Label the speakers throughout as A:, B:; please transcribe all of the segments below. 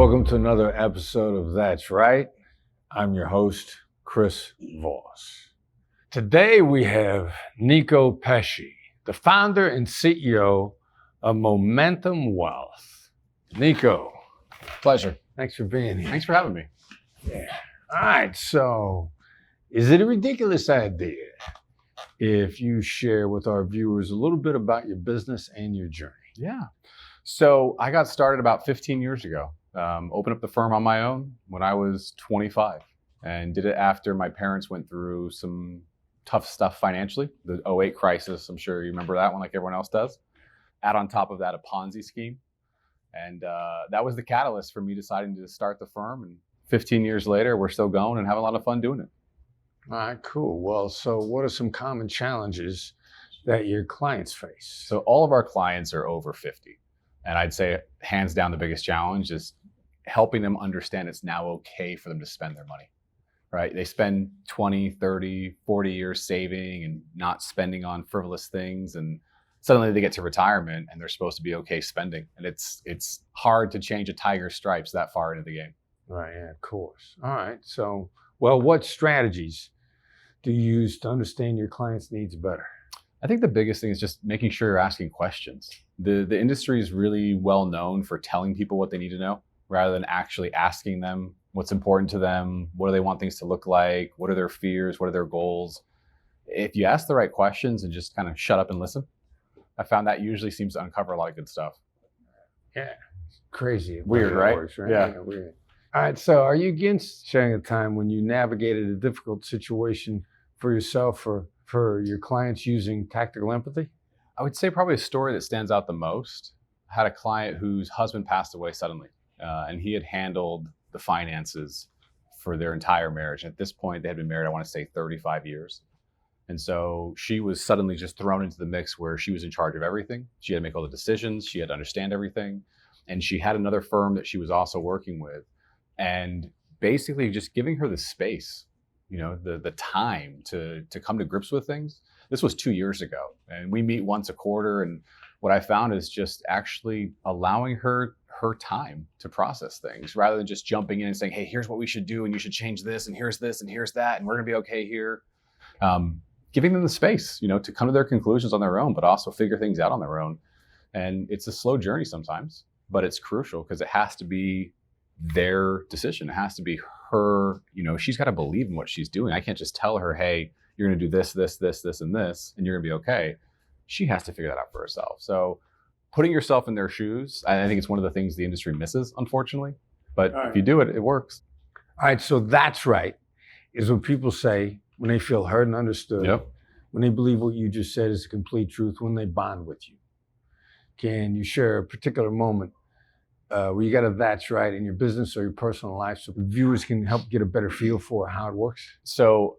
A: Welcome to another episode of That's Right. I'm your host, Chris Voss. Today we have Nico Pesci, the founder and CEO of Momentum Wealth. Nico.
B: Pleasure.
A: Thanks for being here.
B: Thanks for having me.
A: Yeah. All right, so is it a ridiculous idea if you share with our viewers a little bit about your business and your journey?
B: Yeah. So I got started about 15 years ago. Opened up the firm on my own when I was 25 and did it after my parents went through some tough stuff financially. The '08 crisis, I'm sure you remember that one like everyone else does. Add on top of that a Ponzi scheme. And that was the catalyst for me deciding to start the firm. And 15 years later, we're still going and having a lot of fun doing it.
A: All right, cool. Well, so what are some common challenges that your clients face?
B: So all of our clients are over 50. And I'd say hands down the biggest challenge is helping them understand it's now okay for them to spend their money, right? They spend 20, 30, 40 years saving and not spending on frivolous things. And suddenly they get to retirement and they're supposed to be okay spending. And it's hard to change a tiger's stripes that far into the game.
A: Right, yeah, of course. All right, so, well, what strategies do you use to understand your clients' needs better?
B: I think the biggest thing is just making sure you're asking questions. The industry is really well known for telling people what they need to know rather than actually asking them what's important to them, what do they want things to look like, what are their fears, what are their goals. If you ask the right questions and just kind of shut up and listen, I found that usually seems to uncover a lot of good stuff.
A: Yeah, crazy.
B: Weird, right?
A: Works, right?
B: Yeah.
A: Weird. All right, so are you against sharing a time when you navigated a difficult situation for yourself or for your clients using tactical empathy?
B: I would say probably a story that stands out the most. I had a client whose husband passed away suddenly, and he had handled the finances for their entire marriage. At this point, they had been married, I want to say 35 years. And so she was suddenly just thrown into the mix where she was in charge of everything. She had to make all the decisions. She had to understand everything. And she had another firm that she was also working with. And basically just giving her the space, you know, the time to come to grips with things. This was 2 years ago. And we meet once a quarter. And what I found is just actually allowing her time to process things rather than just jumping in and saying, hey, here's what we should do. And you should change this. And here's that. And we're going to be okay here. Giving them the space, you know, to come to their conclusions on their own, but also figure things out on their own. And it's a slow journey sometimes, but it's crucial because it has to be their decision. It has to be her, you know, she's got to believe in what she's doing. I can't just tell her, hey, you're going to do this, and this, and you're going to be okay. She has to figure that out for herself. So putting yourself in their shoes, I think it's one of the things the industry misses, unfortunately. But if you do it, it works.
A: All right, so that's right, is what people say when they feel heard and understood, when they believe what you just said is the complete truth, when they bond with you. Can you share a particular moment where you got a that's right in your business or your personal life so the viewers can help get a better feel for how it works?
B: So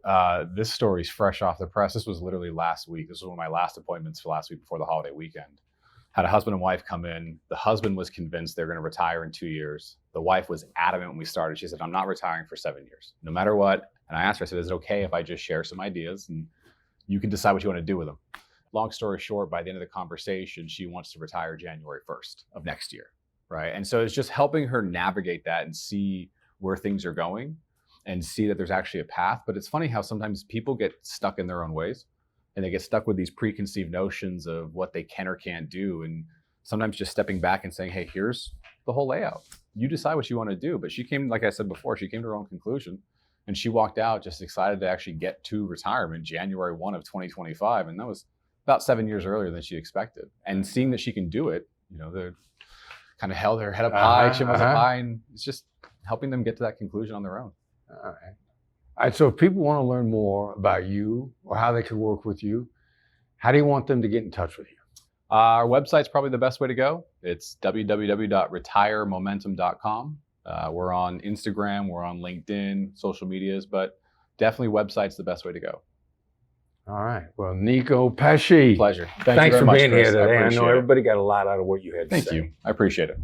B: this story is fresh off the press. This was literally last week. This was one of my last appointments for last week before the holiday weekend. Had a husband and wife come in. The husband was convinced they're going to retire in 2 years. The wife was adamant when we started. She said, I'm not retiring for 7 years, no matter what. And I asked her, I said, is it okay if I just share some ideas and you can decide what you want to do with them? Long story short, by the end of the conversation, she wants to retire January 1st of next year. Right. And so it's just helping her navigate that and see where things are going and see that there's actually a path. But it's funny how sometimes people get stuck in their own ways and they get stuck with these preconceived notions of what they can or can't do. And sometimes just stepping back and saying, hey, here's the whole layout. You decide what you want to do. But she came, like I said before, she came to her own conclusion and she walked out just excited to actually get to retirement January 1 of 2025. And that was about 7 years earlier than she expected. And seeing that she can do it, you know, the kind of held her head up high, chin was up high, and it's just helping them get to that conclusion on their own.
A: All right, so if people want to learn more about you or how they could work with you, how do you want them to get in touch with you?
B: Our website's probably the best way to go. It's www.retiremomentum.com. We're on Instagram, we're on LinkedIn, social medias, but definitely website's the best way to go.
A: All right. Well, Nico Pesci.
B: Pleasure.
A: Thanks for being here today. I know
B: it.
A: everybody got a lot out of what you had to say.
B: Thank you. I appreciate it.